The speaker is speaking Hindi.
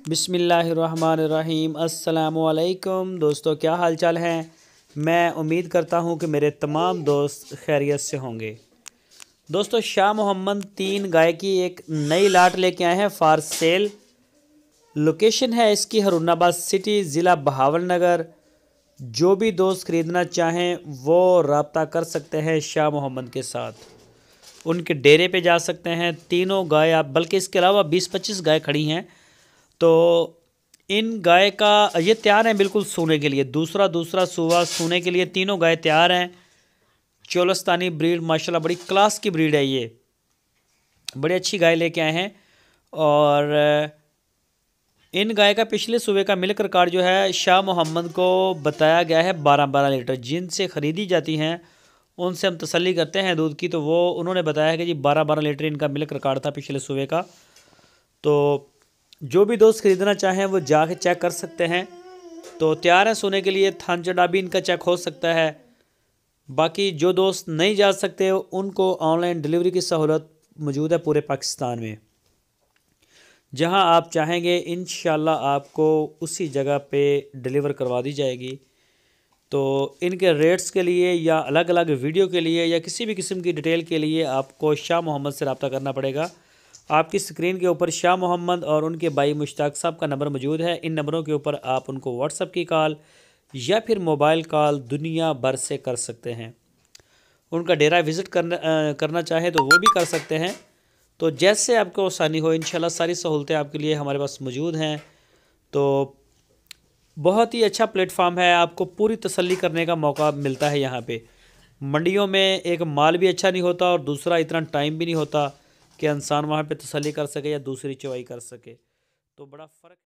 बिस्मिल्लाहिर्रहमानिर्रहीम। अस्सलामुअलैकुम दोस्तों, क्या हाल चाल हैं। मैं उम्मीद करता हूं कि मेरे तमाम दोस्त खैरियत से होंगे। दोस्तों, शाह मोहम्मद 3 गाय की एक नई लाट लेके आए हैं फॉर सेल। लोकेशन है इसकी हरूनाबाद सिटी, ज़िला बहावलनगर। जो भी दोस्त ख़रीदना चाहें वो रब्ता कर सकते हैं शाह मोहम्मद के साथ। उनके डेरे पे जा सकते हैं। तीनों गाय आप, बल्कि इसके अलावा 20-25 गाय खड़ी हैं। तो इन गाय का ये तैयार हैं बिल्कुल सूने के लिए। दूसरा सूआ सूने के लिए तीनों गाय तैयार हैं। चोलस्तानी ब्रीड माशाल्लाह बड़ी क्लास की ब्रीड है। ये बड़ी अच्छी गाय लेके आए हैं। और इन गाय का पिछले सूबे का मिल्क रिकॉर्ड जो है शाह मोहम्मद को बताया गया है 12-12 लीटर। जिनसे ख़रीदी जाती हैं उनसे हम तसल्ली करते हैं दूध की, तो वो उन्होंने बताया कि जी 12-12 लीटर इनका मिल्क रिकॉर्ड था पिछले सूबे का। तो जो भी दोस्त ख़रीदना चाहें वो जाके चेक कर सकते हैं। तो तैयार है सोने के लिए। थान चढ़ा भी इनका चेक हो सकता है। बाकी जो दोस्त नहीं जा सकते उनको ऑनलाइन डिलीवरी की सहूलत मौजूद है पूरे पाकिस्तान में। जहां आप चाहेंगे इंशाल्लाह आपको उसी जगह पे डिलीवर करवा दी जाएगी। तो इनके रेट्स के लिए या अलग अलग वीडियो के लिए या किसी भी किस्म की डिटेल के लिए आपको शाह मोहम्मद से रब्ता करना पड़ेगा। आपकी स्क्रीन के ऊपर शाह मोहम्मद और उनके भाई मुश्ताक साहब का नंबर मौजूद है। इन नंबरों के ऊपर आप उनको व्हाट्सएप की कॉल या फिर मोबाइल कॉल दुनिया भर से कर सकते हैं। उनका डेरा विज़िट करना चाहे तो वो भी कर सकते हैं। तो जैसे आपको आसानी हो, इंशाल्लाह सारी सहूलतें आपके लिए हमारे पास मौजूद हैं। तो बहुत ही अच्छा प्लेटफॉर्म है, आपको पूरी तसल्ली करने का मौका मिलता है यहाँ पे। मंडियों में एक माल भी अच्छा नहीं होता और दूसरा इतना टाइम भी नहीं होता कि इंसान वहाँ पे तसल्ली कर सके या दूसरी चवाई कर सके। तो बड़ा फ़र्क